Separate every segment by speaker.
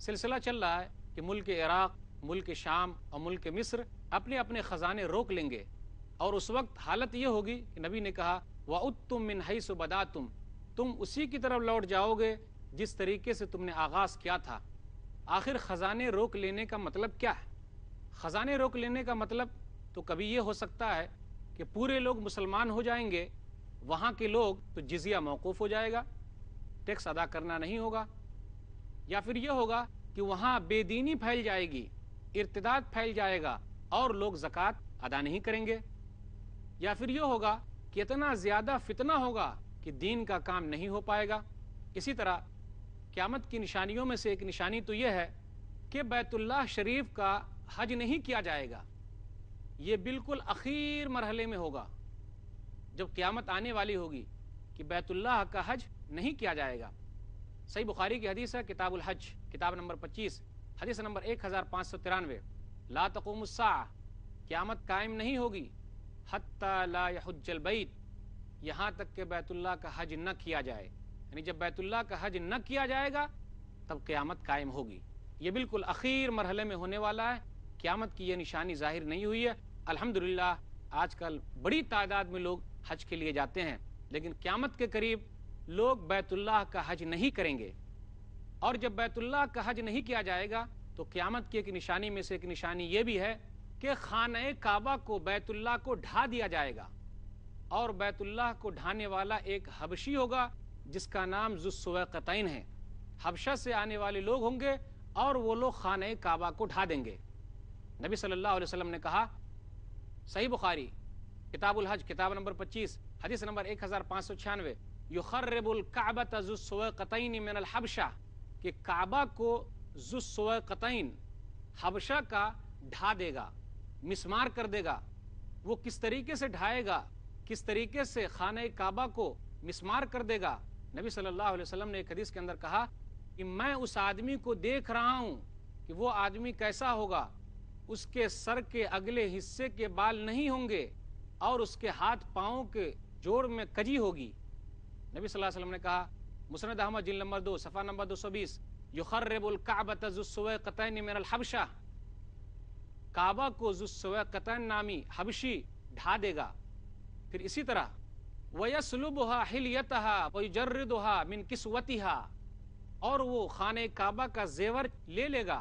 Speaker 1: سلسلہ چل رہا ہے کہ ملک عراق، ملک شام اور ملک مصر اپنے اپنے خزانے روک لیں گے، اور اس وقت حالت یہ ہوگی کہ نبی نے کہا وَأُتُّم مِّنْ حَيْثُ بَدَأْتُمْ، تم اسی کی طرف لوٹ جاؤ گے جس طریقے سے تم نے آغاز کیا تھا۔ آخر خزانے روک لینے کا مطلب کیا ہے؟ خزانے روک لینے کا مطلب تو کبھی یہ ہو سکتا ہے کہ پورے لوگ مسلمان ہو جائیں گے، وہاں کے لوگ تو جزیہ موقوف ہو جائے گا، ٹیکس ادا کرنا نہیں ہوگا، یا پھر یہ ہوگا کہ وہاں بے دینی پھیل جائے گی، ارتداد پھیل جائے گا اور لوگ زکوٰۃ ادا نہیں کریں گے، یا پھر یہ ہوگا کہ اتنا زیادہ فتنہ ہوگا کہ دین کا کام نہیں ہو پائے گا۔ اسی طرح قیامت کی نشانیوں میں سے ایک نشانی تو یہ ہے کہ بیت اللہ شریف کا حج نہیں کیا جائے گا۔ یہ بالکل اخیر مرحلے میں ہوگا جب قیامت آنے والی ہوگی کہ بیت اللہ کا حج نہیں کیا جائے گا۔ صحیح بخاری کی حدیث ہے، کتاب الحج، کتاب نمبر 25، حدیث نمبر 1593، لا تقوم الساعہ، قیامت قائم نہیں ہوگی حتی لا یحج البیت، یہاں تک کہ بیت اللہ کا حج نہ کیا جائے، یعنی جب بیت اللہ کا حج نہ کیا جائے گا تب قیامت قائم ہوگی۔ یہ بالکل اخیر مرحلے میں ہونے والا ہے، قیامت کی یہ نشانی ظاہر نہیں ہوئی ہے۔ الحمدللہ آج کل بڑی تعداد میں لوگ حج کے لیے جاتے ہیں، لیکن قیامت کے قریب لوگ بیت اللہ کا حج نہیں کریں گے، اور جب بیت اللہ کا حج نہیں کیا جائے گا تو قیامت کی ایک نشانی میں سے ایک نشانی یہ بھی ہے کہ خانہ کعبہ کو، بیت اللہ کو ڈھا دیا جائے گا، اور بیت اللہ کو ڈھانے والا ایک حبشی ہوگا جس کا نام ذو السویقتین ہے۔ حبشہ سے آنے والے لوگ ہوں گے اور وہ لوگ خانہ کعبہ کو ڈھا دیں گے۔ نبی صلی اللہ علیہ وسلم نے کہا، صحیح بخاری کتاب الحج، کتاب نمبر 25، حدیث نمبر 1596، یخرب الکعبۃ ذو السویقتین من الحبشہ، کہ کعبہ کو ذو السویقتین حبشہ کا ڈھا دے گا، مسمار کر دے گا۔ وہ کس طریقے سے ڈھائے گا، کس طریقے سے خانہ کعبہ کو مسمار کر دے گا؟ نبی صلی اللہ علیہ وسلم نے ایک حدیث کے اندر کہا کہ میں اس آدمی کو دیکھ رہا ہوں کہ وہ آدمی کیسا ہوگا، اس کے سر کے اگلے حصے کے بال نہیں ہوں گے اور اس کے ہاتھ پاؤں کے جوڑ میں کجی ہوگی۔ نبی صلی اللہ علیہ وسلم نے کہا، مسند احمد جلد نمبر 2 صفحہ نمبر 220، یخرب الکعبۃ ذو السویقتین من الحبشہ، کعبہ کو ذو السویقتین نامی حبشی ڈھا دے گا۔ پھر اسی طرح وَيَسْلُبُهَا حِلْيَتَهَا وَيُجَرِّدُهَا مِنْ كِسْوَتِهَا، اور وہ خانہ کعبہ کا زیور لے لے گا۔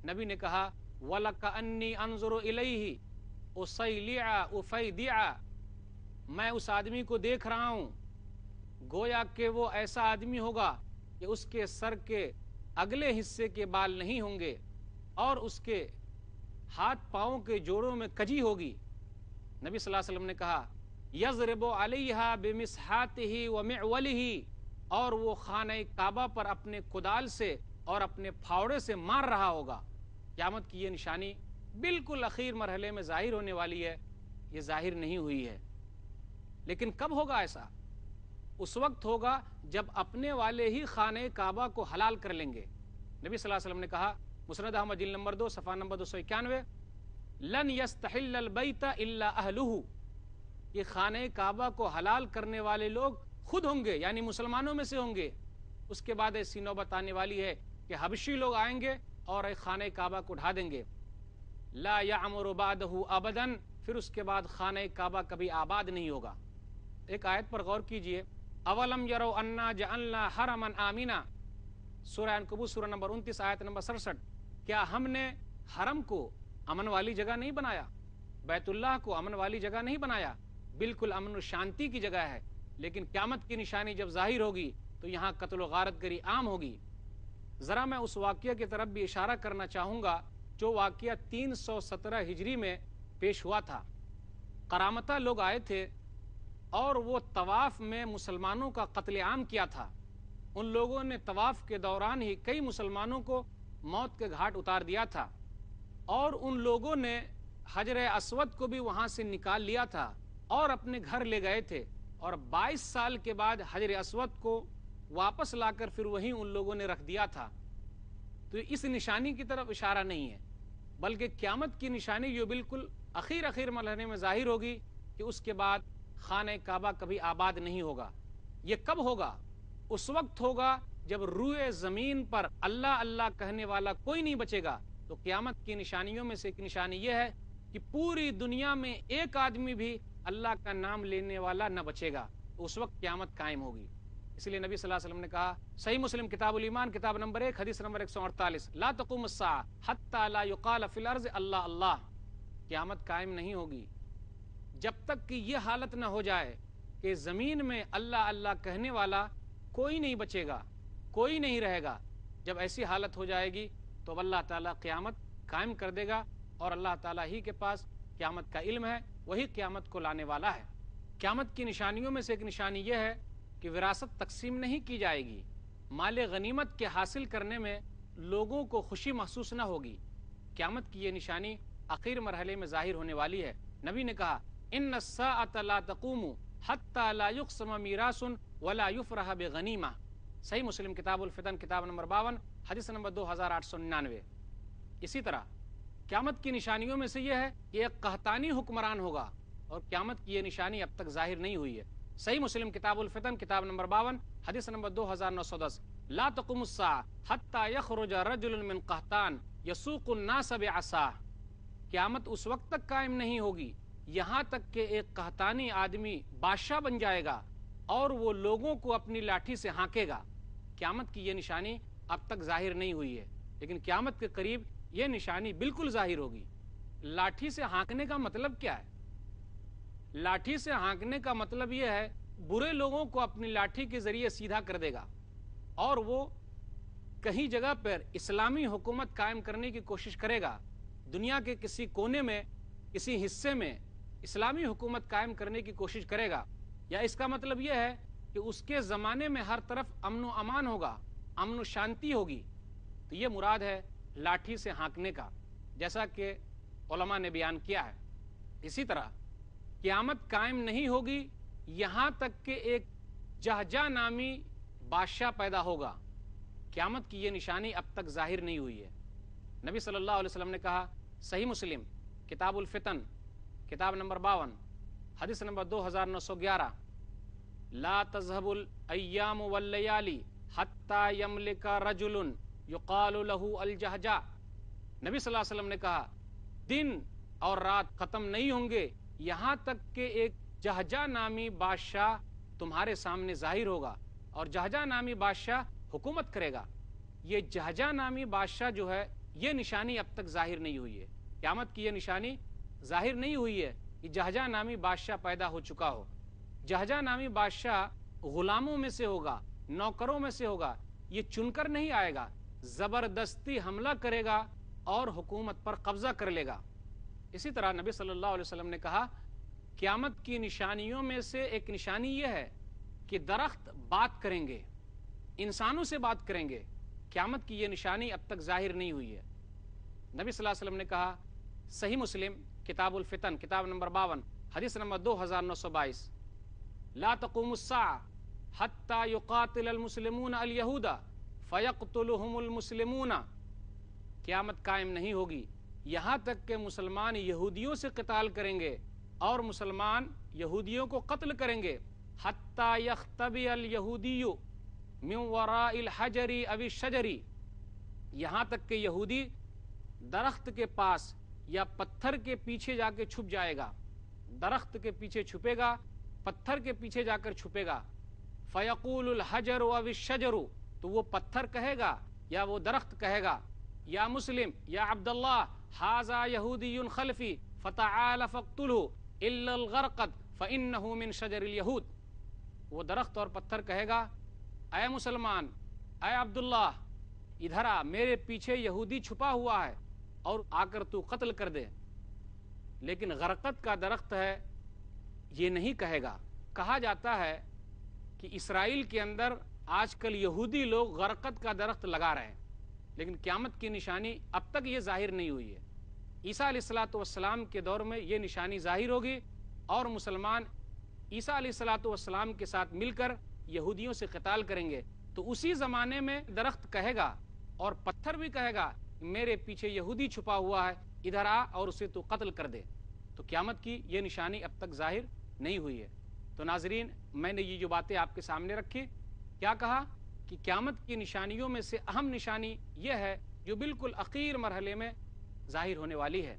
Speaker 1: نبی نے کہا وَلَكَأَنِّي أَنظُرُ إِلَيْهِ أُصَيْلِعَ أُفَيْدِعَ، میں اس آدمی کو دیکھ رہا ہوں گویا کہ وہ ایسا آدمی ہوگا کہ اس کے سر کے اگلے حصے کے بال نہیں ہوں گے اور اس کے ہاتھ پاؤں کے جوڑوں میں کجی ہوگی۔ نبی صلی اللہ علیہ وسلم نے کہا یضرب علیہا بمسحاتہ ومعولہ، اور وہ خانہ کعبہ پر اپنے کدال سے اور اپنے پھاوڑے سے مار رہا ہوگا۔ قیامت کی یہ نشانی بالکل اخیر مرحلے میں ظاہر ہونے والی ہے، یہ ظاہر نہیں ہوئی ہے۔ لیکن کب ہوگا ایسا؟ اس وقت ہوگا جب اپنے والے ہی خانہ کعبہ کو حلال کر لیں گے۔ نبی صلی اللہ علیہ وسلم نے کہا، مسند احمد جلد نمبر 2 صفحہ نمبر 291، لن یستحل البیت الا اہلہ، یہ خانہ کعبہ کو حلال کرنے والے لوگ خود ہوں گے، یعنی مسلمانوں میں سے ہوں گے۔ اس کے بعد ایسی نوبت آنے والی ہے کہ حبشی لوگ آئیں گے اور ایک خانہ کعبہ کو ڈھا دیں گے۔ لا یعمر بعدہ ابدا، پھر اس کے بعد خانہ کعبہ کبھی آباد نہیں ہوگا۔ ایک آیت پر غور کیجئے، اولم یروا انا جعلنا حرما آمنا، سورہ عنکبوت سورہ نمبر 29 آیت نمبر 67، کیا ہم نے حرم کو امن والی جگہ نہیں بنایا، بیت اللہ کو امن والی جگہ نہیں بنایا؟ بالکل امن و شانتی کی جگہ ہے، لیکن قیامت کی نشانی جب ظاہر ہوگی تو یہاں قتل و غارت گری عام ہوگی۔ ذرا میں اس واقعہ کی طرف بھی اشارہ کرنا چاہوں گا جو واقعہ 317 ہجری میں پیش ہوا تھا۔ قرامتہ لوگ آئے تھے اور وہ طواف میں مسلمانوں کا قتل عام کیا تھا۔ ان لوگوں نے طواف کے دوران ہی کئی مسلمانوں کو موت کے گھاٹ اتار دیا تھا، اور ان لوگوں نے حجر اسود کو بھی وہاں سے نکال لیا تھا اور اپنے گھر لے گئے تھے، اور 22 سال کے بعد حجر اسود کو واپس لا کر پھر وہیں ان لوگوں نے رکھ دیا تھا۔ تو اس نشانی کی طرف اشارہ نہیں ہے، بلکہ قیامت کی نشانی جو بالکل اخیر مرحلے میں ظاہر ہوگی کہ اس کے بعد خانہ کعبہ کبھی آباد نہیں ہوگا۔ یہ کب ہوگا؟ اس وقت ہوگا جب روئے زمین پر اللہ اللہ کہنے والا کوئی نہیں بچے گا تو قیامت کی نشانیوں میں سے ایک نشانی یہ ہے کہ پوری دنیا میں ایک آدمی بھی اللہ کا نام لینے والا نہ بچے گا، تو اس وقت قیامت قائم ہوگی۔ اس لیے نبی صلی اللہ علیہ وسلم نے کہا، صحیح مسلم کتاب الایمان کتاب نمبر 1 حدیث نمبر 148، لا تقوم الساعہ حتی لا یقال فی الارض اللہ اللہ، قیامت قائم نہیں ہوگی جب تک کہ یہ حالت نہ ہو جائے کہ زمین میں اللہ اللہ کہنے والا کوئی نہیں بچے گا، کوئی نہیں رہے گا۔ جب ایسی حالت ہو جائے گی تو اللہ تعالیٰ قیامت قائم کر دے گا، اور اللہ تعالیٰ ہی کے پاس قیامت کا علم ہے، وہی قیامت کو لانے والا ہے۔ قیامت کی نشانیوں میں سے ایک نشانی یہ ہے کہ وراثت تقسیم نہیں کی جائے گی، مال غنیمت کے حاصل کرنے میں لوگوں کو خوشی محسوس نہ ہوگی۔ قیامت کی یہ نشانی آخر مرحلے میں ظاہر ہونے والی ہے۔ نبی نے کہا، ان الساعۃ لا تقوم حتی لا یقسم میراث ولا یفرح بغنیمہ، صحیح مسلم کتاب الفتن کتاب نمبر 52 حدیث نمبر 2899۔ اسی طرح قیامت کی نشانیوں میں سے یہ ہے کہ ایک قحطانی حکمران ہوگا، اور قیامت کی یہ نشانی اب تک ظاہر نہیں ہوئی ہے۔ صحیح مسلم کتاب الفتن کتاب نمبر 52 حدیث نمبر 2910، لا تقوم الساعہ حتی یخرج رجل من قحطان یسوق الناس بعصاہ، قیامت اس وقت تک قائم نہیں ہوگی یہاں تک کہ ایک قحطانی آدمی بادشاہ بن جائے گا اور وہ لوگوں کو اپنی لاٹھی سے ہانکے گا۔ قیامت کی یہ نشانی اب تک ظاہر نہیں ہوئی ہے، لیکن قیامت کے قریب یہ نشانی بالکل ظاہر ہوگی۔ لاٹھی سے ہانکنے کا مطلب کیا ہے؟ لاٹھی سے ہانکنے کا مطلب یہ ہے برے لوگوں کو اپنی لاٹھی کے ذریعے سیدھا کر دے گا، اور وہ کہیں جگہ پر اسلامی حکومت قائم کرنے کی کوشش کرے گا، دنیا کے کسی کونے میں کسی حصے میں اسلامی حکومت قائم کرنے کی کوشش کرے گا، یا اس کا مطلب یہ ہے کہ اس کے زمانے میں ہر طرف امن و امان ہوگا، امن و شانتی ہوگی۔ تو یہ مراد ہے لاٹھی سے ہانکنے کا، جیسا کہ علماء نے بیان کیا ہے۔ اسی طرح قیامت قائم نہیں ہوگی یہاں تک کہ ایک جہجہ نامی بادشاہ پیدا ہوگا، قیامت کی یہ نشانی اب تک ظاہر نہیں ہوئی ہے۔ نبی صلی اللہ علیہ وسلم نے کہا، صحیح مسلم کتاب الفتن کتاب نمبر 52 حدیث نمبر 2911، لا تذهب الایام واللیالی حتی یملک رجل یقال له الجہجہ، نبی صلی اللہ علیہ وسلم نے کہا، دن اور رات ختم نہیں ہوں گے یہاں تک کہ ایک جہجہ نامی بادشاہ تمہارے سامنے ظاہر ہوگا، اور جہجہ نامی بادشاہ حکومت کرے گا۔ یہ جہجہ نامی بادشاہ جو ہے یہ نشانی اب تک ظاہر نہیں ہوئی ہے، قیامت کی یہ نشانی ظاہر نہیں ہوئی ہے کہ جہجہ نامی بادشاہ پیدا ہو چکا ہو۔ جہجہ نامی بادشاہ غلاموں میں سے ہوگا، نوکروں میں سے ہوگا، یہ چن کر نہیں آئے گا، زبردستی حملہ کرے گا اور حکومت پر قبضہ کر لے گا۔ اسی طرح نبی صلی اللہ علیہ وسلم نے کہا، قیامت کی نشانیوں میں سے ایک نشانی یہ ہے کہ درخت بات کریں گے، انسانوں سے بات کریں گے، قیامت کی یہ نشانی اب تک ظاہر نہیں ہوئی ہے۔ نبی صلی اللہ علیہ وسلم نے کہا، صحیح مسلم کتاب الفتن کتاب نمبر 52 حدیث نمبر 2922، لا تقوم الساعہ حتی یقاتل المسلمون الیہود فیقتلہم المسلمون، قیامت قائم نہیں ہوگی یہاں تک کہ مسلمان یہودیوں سے قتال کریں گے اور مسلمان یہودیوں کو قتل کریں گے، حتی یختبی الیہودی من وراء الحجر او الشجر، یہاں تک کہ یہودی درخت کے پاس یا پتھر کے پیچھے جا کے چھپ جائے گا، درخت کے پیچھے چھپے گا، پتھر کے پیچھے جا کر چھپے گا، فیقول الحجر او الشجر، تو وہ پتھر کہے گا یا وہ درخت کہے گا، یا مسلم یا عبداللہ ھذا یہودی خلفی فتعال فاقتلہ الا الغرقد فانہ من شجر الیہود، وہ درخت اور پتھر کہے گا، اے مسلمان، اے عبداللہ ادھر آ، میرے پیچھے یہودی چھپا ہوا ہے اور آ کر تو قتل کر دے۔ لیکن غرقد کا درخت ہے یہ نہیں کہے گا۔ کہا جاتا ہے کہ اسرائیل کے اندر آج کل یہودی لوگ غرقد کا درخت لگا رہے ہیں، لیکن قیامت کی نشانی اب تک یہ ظاہر نہیں ہوئی ہے۔ عیسیٰ علیہ السلام کے دور میں یہ نشانی ظاہر ہوگی اور مسلمان عیسیٰ علیہ السلام کے ساتھ مل کر یہودیوں سے قتال کریں گے، تو اسی زمانے میں درخت کہے گا اور پتھر بھی کہے گا، میرے پیچھے یہودی چھپا ہوا ہے، ادھر آ اور اسے تو قتل کر دے۔ تو قیامت کی یہ نشانی اب تک ظاہر نہیں ہوئی ہے۔ تو ناظرین، میں نے یہ جو باتیں آپ کے سامنے رکھی، کیا کہا کہ قیامت کی نشانیوں میں سے اہم نشانی یہ ہے جو بالکل اخیر مرحلے میں ظاہر ہونے والی ہے۔